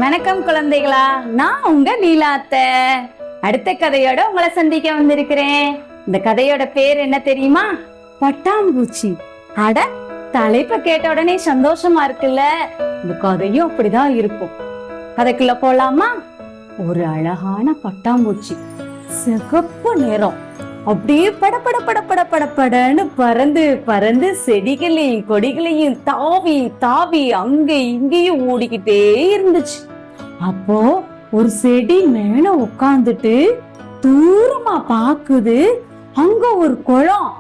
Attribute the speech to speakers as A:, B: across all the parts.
A: வணக்கம் குழந்தைகளா, நான் உங்க லீலாத்த. அடுத்த கதையோட உங்களை சந்திக்க வந்திருக்கிறேன். இந்த கதையோட பேர் என்ன தெரியுமா? பட்டாம்பூச்சி. அட, தலைப்ப கேட்ட உடனே சந்தோஷமா இருக்குல்ல? இந்த கதையும் அப்படிதான் இருக்கும். கதைக்குள்ள போலாமா? ஒரு அழகான பட்டாம்பூச்சி, சிகப்பு நிறம், அப்படியே பட பட பட பட படன்னு பறந்து பறந்து செடிகளையும் கொடிகளையும் தாவி தாவி அங்க இங்கேயும் ஓடிக்கிட்டே இருந்துச்சு. அப்போ ஒரு செடி மேல உட்கார்ந்துட்டு தூரமா பாக்குது. அங்க ஒரு குளம்.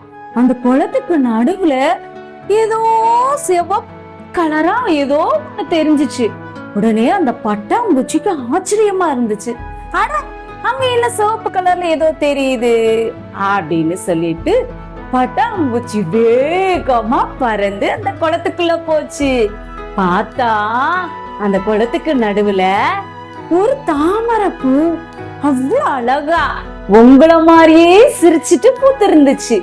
A: அந்த குளத்துக்கு நடுவுல ஏதோ சிவப்பு கலரா ஏதோ தெரிஞ்சிச்சு. உடனே அந்த பட்டாம்பூச்சிக்கு ஆச்சரியமா இருந்துச்சு. அட, அங்க என்ன சிவப்பு கலர்ல ஏதோ தெரியுது அப்படின்னு சொல்லிட்டு பட்டாம்பூச்சி வேகமா பறந்து அந்த குளத்துக்குள்ள போச்சு. பார்த்தா அந்த குளத்துக்கு நடுவுல ஒரு தாமரைப்பூ அவ்வளவு அழகா உங்கள மாதிரியே சிரிச்சிட்டு பூத்து இருந்துச்சு.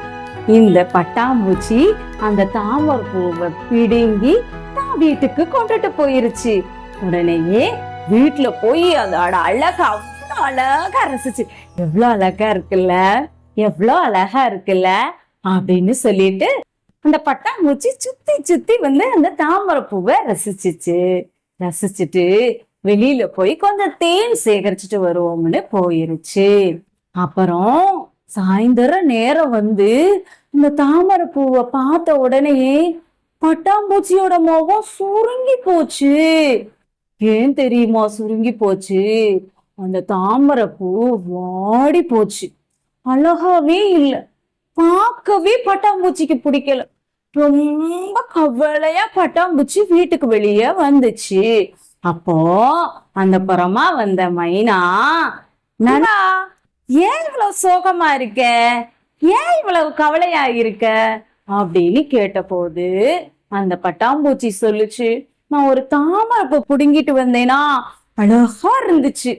A: இந்த பட்டாம்பூச்சி அந்த தாமரை பூவை பிடுங்கி தான் வீட்டுக்கு கொண்டுட்டு போயிருச்சு. உடனேயே வீட்டுல போய் அதோட அழகா அழகா ரசிச்சு, எவ்வளவு அழகா இருக்குல்ல, எவ்வளவு அழகா இருக்குல்ல அப்படின்னு சொல்லிட்டு அந்த பட்டாம்பூச்சி சுத்தி சுத்தி வந்து அந்த தாமரை பூவை ரசிச்சுட்டு வெளியில போய் கொஞ்சம் தேன் சேகரிச்சுட்டு வருவோம்னு போயிருச்சு. அப்புறம் சாயந்தரம் நேரம் வந்து இந்த தாமரை பூவை பார்த்த உடனே பட்டாம்பூச்சியோட முகம் சுருங்கி போச்சு. ஏன் தெரியுமா சுருங்கி போச்சு? அந்த தாமரை பூ வாடி போச்சு, அழகாவே இல்லை, பார்க்கவே பட்டாம்பூச்சிக்கு பிடிக்கல. ரொம்ப கவலையா பட்டாம்பூச்சி வீட்டுக்கு வெளியே வந்துச்சு. அப்போ அந்த புறமா வந்த மைனா, நனா ஏன் இவ்வளவு சோகமா இருக்க, ஏன் இவ்வளவு கவலையா இருக்க அப்படின்னு கேட்ட போது அந்த பட்டாம்பூச்சி சொல்லுச்சு, நான் ஒரு தாமரை பூ புடுங்கிட்டு வந்தேனா, அழகா இருந்துச்சு.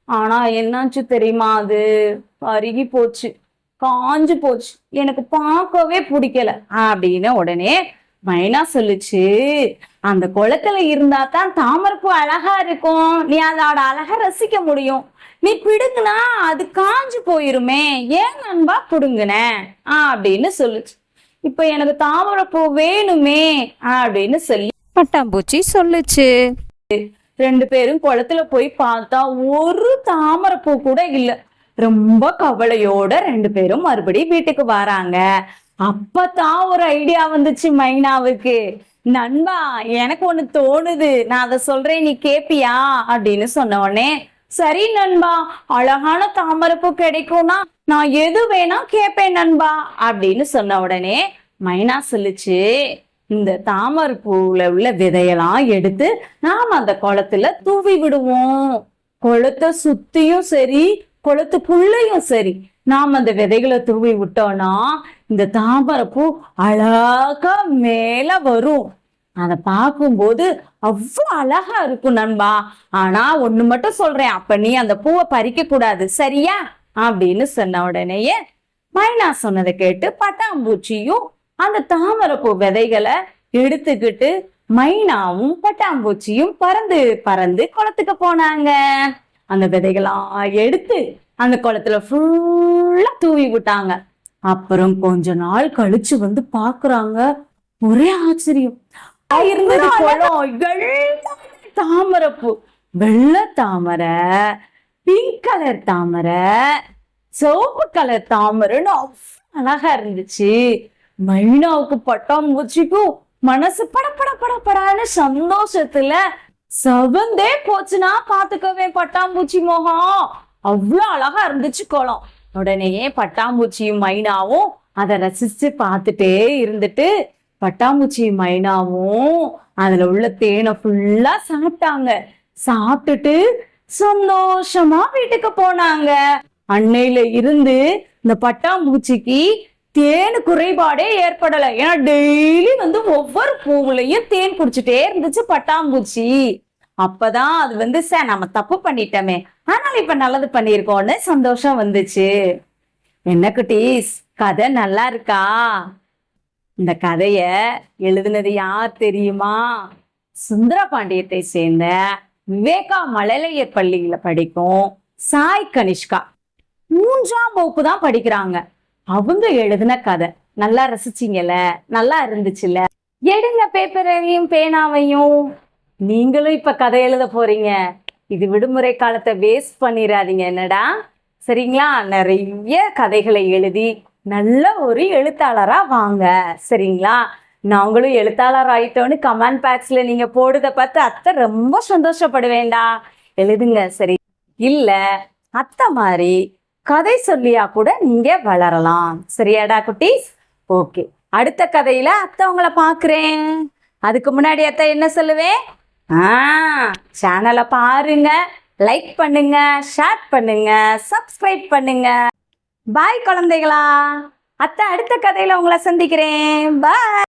A: ஆனா என்னாச்சு தெரியுமா? அது அருகி போச்சு, காஞ்சு போச்சு, எனக்கு பார்க்கவே பிடிக்கல அப்படின்னு உடனே மைனா சொல்லுச்சு, அந்த குளத்துல இருந்தா தான் தாமரைப்பூ அழகா இருக்கும், நீ அதோட அழகா ரசிக்க முடியும். நீ பிடுங்குனா அது காஞ்சு போயிருமே, ஏன் நண்பா பிடுங்குன அப்படின்னு சொல்லுச்சு. இப்ப எனக்கு தாமரைப்பூ வேணுமே அப்படின்னு சொல்லி பட்டாம்பூச்சி சொல்லுச்சு. ரெண்டு பேரும் குளத்துல போய் பார்த்தா ஒரு தாமரைப்பூ கூட இல்ல. ரொம்ப கவலையோட ரெண்டு பேரும் மறுபடியும் வீட்டுக்கு வராங்க. அப்பதான் ஒரு ஐடியா வந்துச்சு மைனாவுக்கு. நண்பா, எனக்கு ஒண்ணு தோணுது, நான் அதை சொல்றேன், நீ கேப்பியா அப்படின்னு சொன்ன உடனே, சரி நண்பா, அழகான தாமரைப்பூ கிடைக்கும்னா நான் எது வேணா கேட்பேன் நண்பா அப்படின்னு சொன்ன உடனே மைனா சொல்லுச்சு, இந்த தாமரை பூவுல உள்ள விதையெல்லாம் எடுத்து நாம அந்த குளத்துல தூவி விடுவோம். குளத்தை சுத்தியும் சரி, குளத்துக்குள்ளயும் சரி, நாம அந்த விதைகளை தூவி விட்டோம்னா இந்த தாமரை பூ அழகா மேல வரும். அதை பார்க்கும்போது அவ்வளவு அழகா இருக்கும் நண்பா. ஆனா ஒண்ணு மட்டும் சொல்றேன், அப்ப நீ அந்த பூவை பறிக்க கூடாது, சரியா அப்படின்னு சொன்ன உடனேயே மைனா சொன்னதை கேட்டு பட்டாம்பூச்சியும் அந்த தாமரைப்பூ விதைகளை எடுத்துக்கிட்டு மைனாவும் பட்டாம்பூச்சியும் பறந்து பறந்து குளத்துக்கு போனாங்க. அந்த விதைகளெல்லாம் எடுத்து அந்த குளத்துல ஃபுல்லா தூவி விட்டாங்க. அப்புறம் கொஞ்ச நாள் கழிச்சு வந்து பாக்குறாங்க, ஒரே ஆச்சரியம். இருந்தது குளம் தாமரைப்பூ, வெள்ளை தாமரை, பிங்க் கலர் தாமரை, சிவப்பு கலர் தாமரைன்னு அழகா இருந்துச்சு. மைனாவுக்கு பட்டாம்பூச்சிக்கும் மனசு படப்படான்னு சந்தோஷத்துல சவந்தே போச்சுன்னா பாத்துக்கவே பட்டாம்பூச்சி முகம். அவ்வளவு அழகா இருந்துச்சு குளம். உடனேயே பட்டாம்பூச்சியும் மைனாவும் அதை ரசிச்சு பார்த்துட்டே இருந்துட்டு பட்டாம்பூச்சியும் மைனாவும் அதுல உள்ள தேனை ஃபுல்லா சாப்பிட்டாங்க. சாப்பிட்டுட்டு சந்தோஷமா வீட்டுக்கு போனாங்க. அன்னையில இருந்து இந்த பட்டாம்பூச்சிக்கு தேன் குறைபாடே ஏற்படல. ஏன்னா டெய்லி வந்து ஒவ்வொரு பூவுலையும் தேன் குடிச்சுட்டே இருந்துச்சு பட்டாம்பூச்சி. அப்பதான் அது வந்து சார் நம்ம தப்பு பண்ணிட்டோமே, ஆனால் இப்ப நல்லது பண்ணிருக்கோம்னு சந்தோஷம் வந்துச்சு. என்ன குட்டீஸ், கதை நல்லா இருக்கா? இந்த கதைய எழுதுனது யார் தெரியுமா? சுந்தரபாண்டியத்தை சேர்ந்த விவேகா மழலையர் பள்ளியில படிக்கும் சாய் கனிஷ்கா 3ஆம் வகுப்பு தான் படிக்கிறாங்க. அவங்க எழுதின கதை நல்லா ரசிச்சீங்கல்ல, நல்லா இருந்துச்சுல்ல? எடுங்க பேப்பரையும் பேனாவையும். நீங்களும் இப்ப கதை எழுத போறீங்க. இது விடுமுறை காலத்தை வேஸ்ட் பண்ணிடாதீங்க என்னடா, சரிங்களா? நிறைய கதைகளை எழுதி நல்ல ஒரு எழுத்தாளரா வாங்க, சரிங்களா? நாங்களும் எழுத்தாளர் ஆயிட்டோன்னு கமெண்ட் பாக்ஸ்ல நீங்க போடுறத பார்த்து அத்தை ரொம்ப சந்தோஷப்படுவேண்டா. எழுதுங்க, சரி? இல்ல அத்தை மாதிரி கதை சொல்லியா கூட நீங்க வளரலாம், சரியாடா குட்டீஸ்? ஓகே, அடுத்த கதையில அத்தை உங்களை பாக்குறேன். அதுக்கு முன்னாடி அத்தை என்ன சொல்லுவேன்? சேனலை பாருங்க, லைக் பண்ணுங்க, ஷேர் பண்ணுங்க, சப்ஸ்கிரைப் பண்ணுங்க. பாய் குழந்தைகளா, அத்தை அடுத்த கதையில உங்களை சந்திக்கிறேன். பாய்.